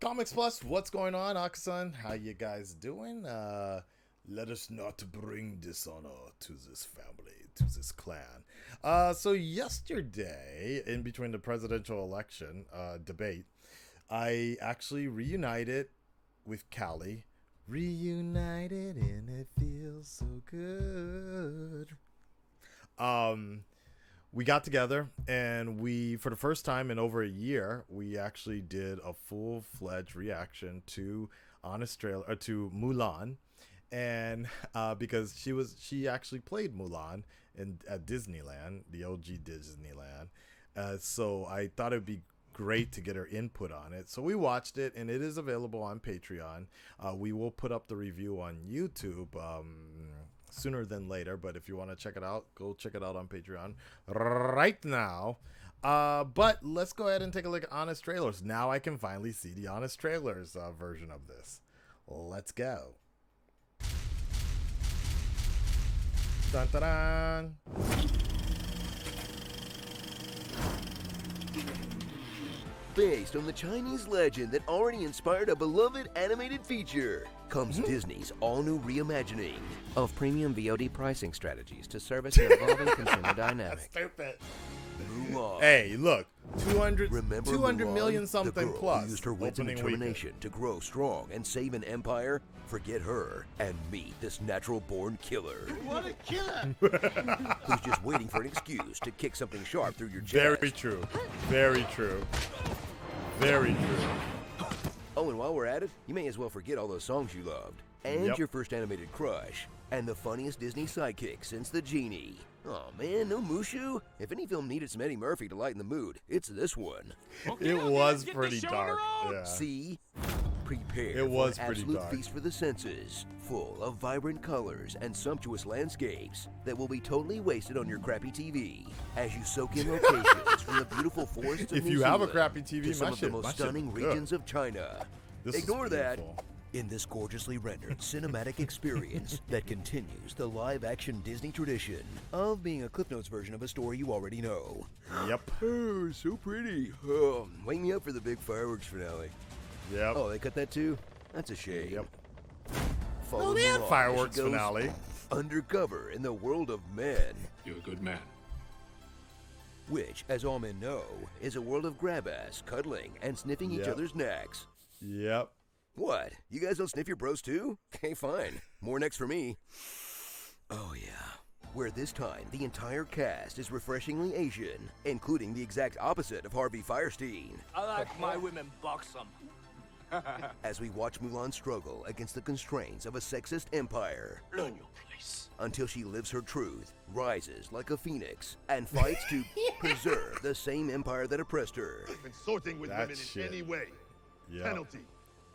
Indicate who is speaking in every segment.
Speaker 1: Comics Plus, what's going on, Akasan? How you guys doing? Let us not bring dishonor to this family, to this clan. So yesterday, in between the presidential election debate, I actually reunited with Callie. Reunited and it feels so good. We got together and for the first time in over a year, we actually did a full-fledged reaction to to Mulan, and because she actually played Mulan at Disneyland, the OG Disneyland, so I thought it'd be great to get her input on it. So we watched it, and it is available on Patreon. We will put up the review on YouTube sooner than later, but if you want to check it out, go check it out on Patreon right now. But let's go ahead and take a look at Honest Trailers. Now I can finally see the Honest Trailers version of this. Let's go. Dun, dun, dun.
Speaker 2: Based on the Chinese legend that already inspired a beloved animated feature, comes Disney's all-new reimagining
Speaker 3: of premium VOD pricing strategies to service an evolving consumer dynamic.
Speaker 1: Stupid.
Speaker 2: Mulan.
Speaker 1: Hey, look, 200
Speaker 2: Remember
Speaker 1: 200
Speaker 2: Mulan,
Speaker 1: million something
Speaker 2: the girl
Speaker 1: plus.
Speaker 2: who used her wits and
Speaker 1: opening
Speaker 2: determination to grow strong and save an empire? Forget her and meet this natural-born killer.
Speaker 4: What a killer!
Speaker 2: Who's just waiting for an excuse to kick something sharp through your chest.
Speaker 1: Very true. Very true. Very true.
Speaker 2: Oh, and while we're at it, you may as well forget all those songs you loved. And your first animated crush. And the funniest Disney sidekick since the Genie. Oh man, no Mushu? If any film needed some Eddie Murphy to lighten the mood, it's this one.
Speaker 1: It was pretty dark. Yeah.
Speaker 2: See? Prepare
Speaker 1: It was
Speaker 2: for an
Speaker 1: pretty
Speaker 2: absolute
Speaker 1: dark.
Speaker 2: feast for the senses, full of vibrant colors and sumptuous landscapes that will be totally wasted on your crappy TV as you soak in locations from the beautiful forests of
Speaker 1: If
Speaker 2: New
Speaker 1: you have a
Speaker 2: Zealand
Speaker 1: crappy TV,
Speaker 2: to some
Speaker 1: my
Speaker 2: of the
Speaker 1: shit-
Speaker 2: most
Speaker 1: my shit
Speaker 2: stunning
Speaker 1: look good.
Speaker 2: regions of China.
Speaker 1: This is
Speaker 2: Ignore that.
Speaker 1: beautiful.
Speaker 2: In this gorgeously rendered cinematic experience that continues the live-action Disney tradition of being a Cliff Notes version of a story you already know.
Speaker 1: Yep.
Speaker 2: Oh, so pretty. Oh, wake me up for the big fireworks finale.
Speaker 1: Yep.
Speaker 2: Oh, they cut that too? That's a shame.
Speaker 1: Yep.
Speaker 2: Follow
Speaker 1: They had
Speaker 2: Mulan as
Speaker 1: fireworks
Speaker 2: she goes
Speaker 1: finale.
Speaker 2: undercover in the world of men,
Speaker 4: You're a good man.
Speaker 2: which, as all men know, is a world of grab-ass, cuddling, and sniffing each
Speaker 1: Yep.
Speaker 2: other's necks.
Speaker 1: Yep.
Speaker 2: What? You guys don't sniff your bros too? Okay, fine. More necks for me. Oh yeah. Where this time, the entire cast is refreshingly Asian, including the exact opposite of Harvey Fierstein.
Speaker 5: I like my women buxom.
Speaker 2: As we watch Mulan struggle against the constraints of a sexist empire,
Speaker 5: Learn your place.
Speaker 2: until she lives her truth, rises like a phoenix, and fights to preserve the same empire that oppressed her,
Speaker 6: Consorting with
Speaker 1: That
Speaker 6: women
Speaker 1: shit.
Speaker 6: in any way.
Speaker 1: Yep.
Speaker 6: Penalty.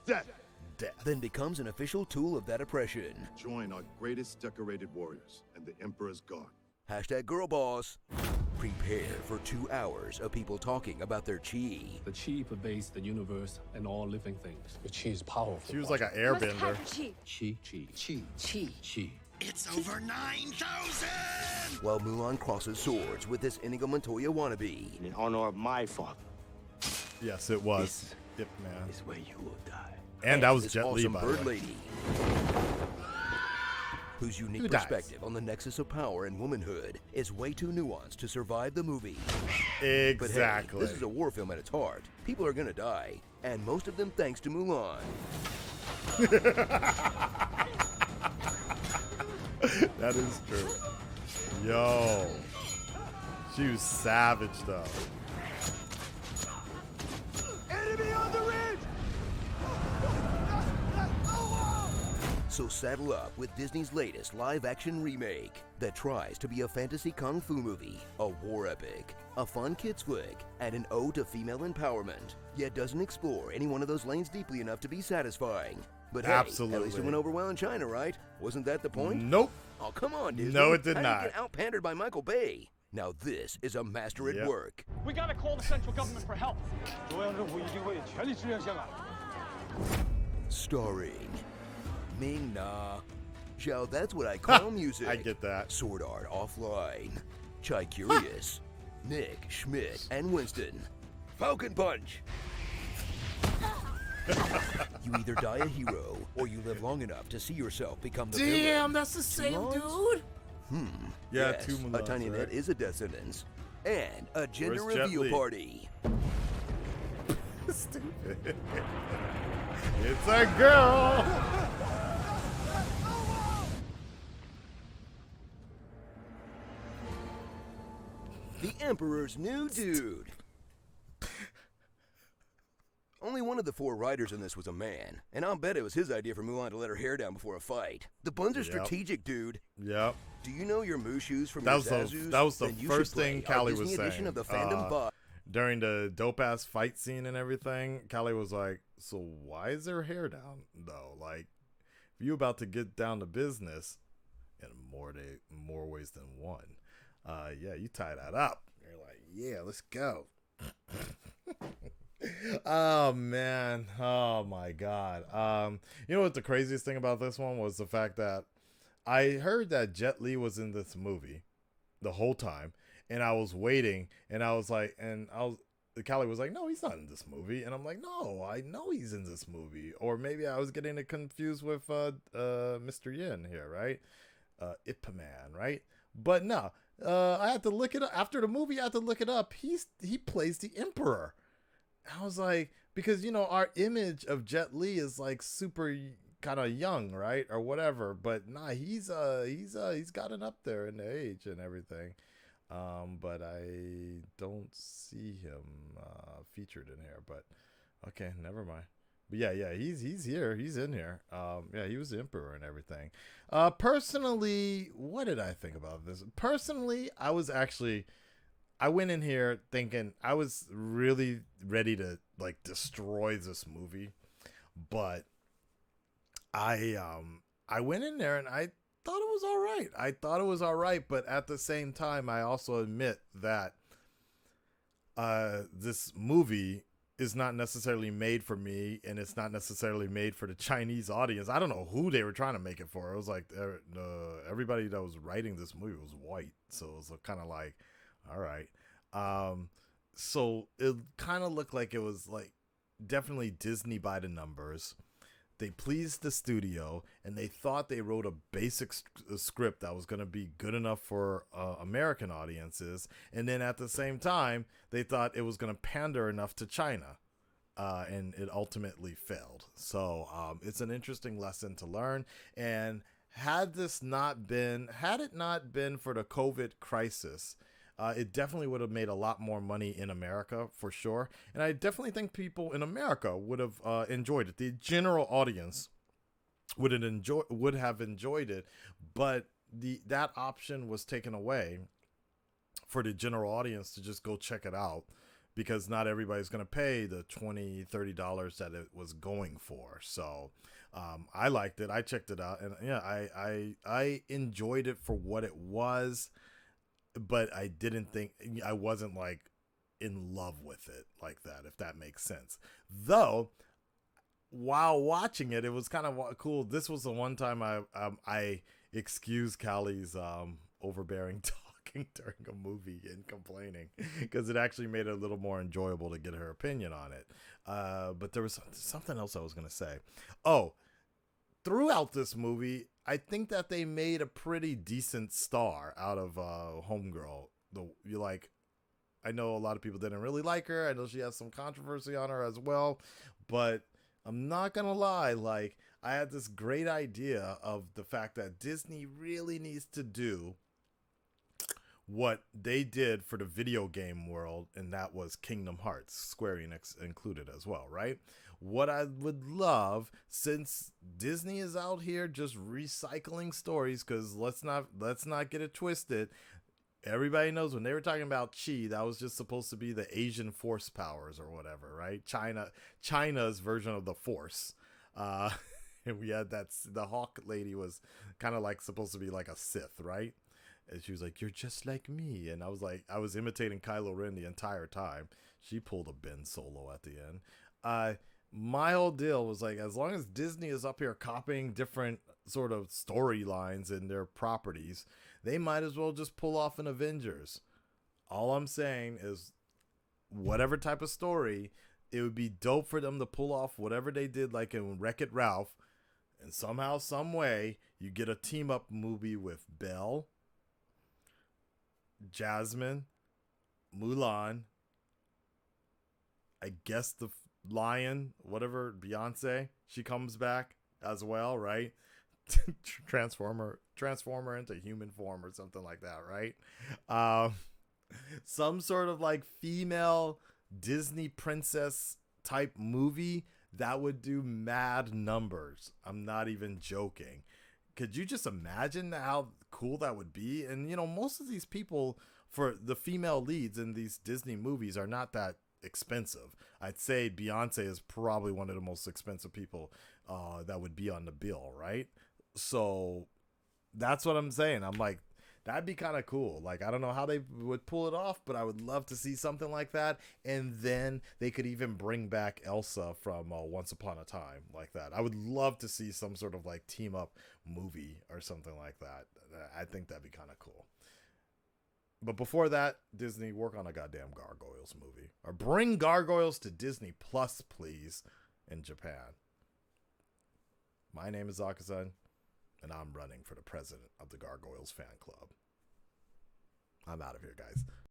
Speaker 6: Death.
Speaker 1: Death.
Speaker 2: then becomes an official tool of that oppression.
Speaker 6: Join our greatest decorated warriors and the Emperor's Guard.
Speaker 2: Hashtag girl boss. Prepare for 2 hours of people talking about their chi.
Speaker 4: The chi pervades the universe and all living things. The chi is powerful.
Speaker 1: She was like an
Speaker 7: Must
Speaker 1: airbender.
Speaker 7: have chi.
Speaker 4: Chi, chi, chi,
Speaker 7: Chi.
Speaker 4: chi.
Speaker 5: It's over 9,000!
Speaker 2: While Mulan crosses swords with this Inigo Montoya wannabe.
Speaker 5: In honor of my father,
Speaker 1: Yes, it was.
Speaker 5: This
Speaker 1: Yep, man.
Speaker 5: is where you will die.
Speaker 1: And that was
Speaker 2: this
Speaker 1: Jet Li,
Speaker 2: awesome
Speaker 1: by the
Speaker 2: bird
Speaker 1: way.
Speaker 2: lady. Whose unique
Speaker 1: Who dies?
Speaker 2: perspective on the nexus of power and womanhood is way too nuanced to survive the movie. But
Speaker 1: Exactly.
Speaker 2: hey, this is a war film at its heart. People are gonna die, and most of them thanks to Mulan.
Speaker 1: That is true. Yo. She was savage, though.
Speaker 6: Enemy on the ridge!
Speaker 2: So saddle up with Disney's latest live-action remake that tries to be a fantasy kung fu movie, a war epic, a fun kids flick, and an ode to female empowerment, yet doesn't explore any one of those lanes deeply enough to be satisfying. But hey, at least it
Speaker 1: Absolutely.
Speaker 2: went over well in China, right? Wasn't that the point?
Speaker 1: Nope.
Speaker 2: Oh, come on, Disney.
Speaker 1: No, it did
Speaker 2: How
Speaker 1: not.
Speaker 2: did you get out-pandered by Michael Bay? Now this is a master at
Speaker 1: Yep.
Speaker 2: work.
Speaker 8: We gotta call the central government for help.
Speaker 2: Starring Ming Na. Zhao, that's what I call music.
Speaker 1: I get that.
Speaker 2: Sword Art Offline. Chai Curious. Nick, Schmidt, and Winston. Falcon Punch. You either die a hero, or you live long enough to see yourself become the
Speaker 1: Damn,
Speaker 2: villain.
Speaker 1: that's the same
Speaker 2: Mulans?
Speaker 1: dude. Yeah,
Speaker 2: Yes,
Speaker 1: two
Speaker 2: a
Speaker 1: Mulans,
Speaker 2: tiny
Speaker 1: right?
Speaker 2: net is a descendant. And a gender
Speaker 1: Where's Jet
Speaker 2: reveal
Speaker 1: Li?
Speaker 2: party.
Speaker 1: Stupid. It's a girl.
Speaker 2: The Emperor's new dude. Only one of the 4 riders in this was a man, and I'll bet it was his idea for Mulan to let her hair down before a fight. The buns are strategic, dude.
Speaker 1: Yep.
Speaker 2: Do you know your Mushu's from
Speaker 1: That
Speaker 2: your
Speaker 1: was
Speaker 2: Zazus?
Speaker 1: that was the
Speaker 2: Then you
Speaker 1: first
Speaker 2: should play
Speaker 1: thing
Speaker 2: our
Speaker 1: Callie
Speaker 2: Disney
Speaker 1: was
Speaker 2: edition
Speaker 1: saying.
Speaker 2: of the Fandom Vibe.
Speaker 1: During the dope ass fight scene and everything, Callie was like, "So why is her hair down though? Like, if you about to get down to business in more ways than one, yeah, you tie that up. You're like, yeah, let's go." Oh man, oh my god. You know what the craziest thing about this one was? The fact that I heard that Jet Li was in this movie the whole time, and I was waiting, and I was like, Callie was like, "No, he's not in this movie," and I'm like, "No, I know he's in this movie." Or maybe I was getting it confused with Mr. Yin here, right? Ip Man, right? But no, I had to look it up after the movie. I had to look it up. He plays the Emperor. I was like, because our image of Jet Li is like super kind of young, right, or whatever. But nah, he's gotten up there in the age and everything. But I don't see him featured in here. But okay, never mind. But yeah, he's here. He's in here. Yeah, he was the Emperor and everything. Personally, what did I think about this? Personally, I went in here thinking I was really ready to like destroy this movie, but I went in there and I thought it was all right. I thought it was all right, but at the same time, I also admit that this movie is not necessarily made for me, and it's not necessarily made for the Chinese audience. I don't know who they were trying to make it for. It was like everybody that was writing this movie was white, so it was kind of like, all right. So it kind of looked like it was like definitely Disney by the numbers. They pleased the studio, and they thought they wrote a basic script that was going to be good enough for American audiences. And then at the same time, they thought it was going to pander enough to China. And it ultimately failed. So it's an interesting lesson to learn. And had it not been for the COVID crisis, it definitely would have made a lot more money in America for sure. And I definitely think people in America would have enjoyed it. The general audience would have enjoyed it, but that option was taken away for the general audience to just go check it out, because not everybody's going to pay the $20-$30 that it was going for. So I liked it. I checked it out, and yeah, I enjoyed it for what it was. But I wasn't like in love with it like that, if that makes sense. Though, while watching it, it was kind of cool. This was the one time I excused Callie's overbearing talking during a movie and complaining, because it actually made it a little more enjoyable to get her opinion on it. But there was something else I was going to say. Oh, throughout this movie, I think that they made a pretty decent star out of Homegirl. I know a lot of people didn't really like her. I know she has some controversy on her as well, but I'm not gonna lie. Like, I had this great idea of the fact that Disney really needs to do what they did for the video game world, and that was Kingdom Hearts, Square Enix included as well, right? What I would love, since Disney is out here just recycling stories, because let's not get it twisted. Everybody knows when they were talking about Chi, that was just supposed to be the Asian force powers or whatever, right? China's version of the Force. And we had the Hawk lady was kind of like supposed to be like a Sith, right? And she was like, "You're just like me." And I was imitating Kylo Ren the entire time. She pulled a Ben Solo at the end. My whole deal was like, as long as Disney is up here copying different sort of storylines in their properties, they might as well just pull off an Avengers. All I'm saying is, whatever type of story, it would be dope for them to pull off whatever they did, like in Wreck-It Ralph, and somehow, some way, you get a team up movie with Belle, Jasmine, Mulan, I guess the lion, whatever, Beyonce, she comes back as well, right? Transformer into human form or something like that, right? Some sort of like female Disney princess type movie that would do mad numbers. I'm not even joking. Could you just imagine how cool that would be? And you know, most of these people for the female leads in these Disney movies are not that expensive. I'd say Beyonce is probably one of the most expensive people that would be on the bill, right? So that's what I'm saying. I'm like, that'd be kind of cool. Like, I don't know how they would pull it off, but I would love to see something like that. And then they could even bring back Elsa from Once Upon a Time like that. I would love to see some sort of like team up movie or something like that. I think that'd be kind of cool. But before that, Disney, work on a goddamn Gargoyles movie. Or bring Gargoyles to Disney Plus, please, in Japan. My name is Akasan, and I'm running for the president of the Gargoyles fan club. I'm out of here, guys.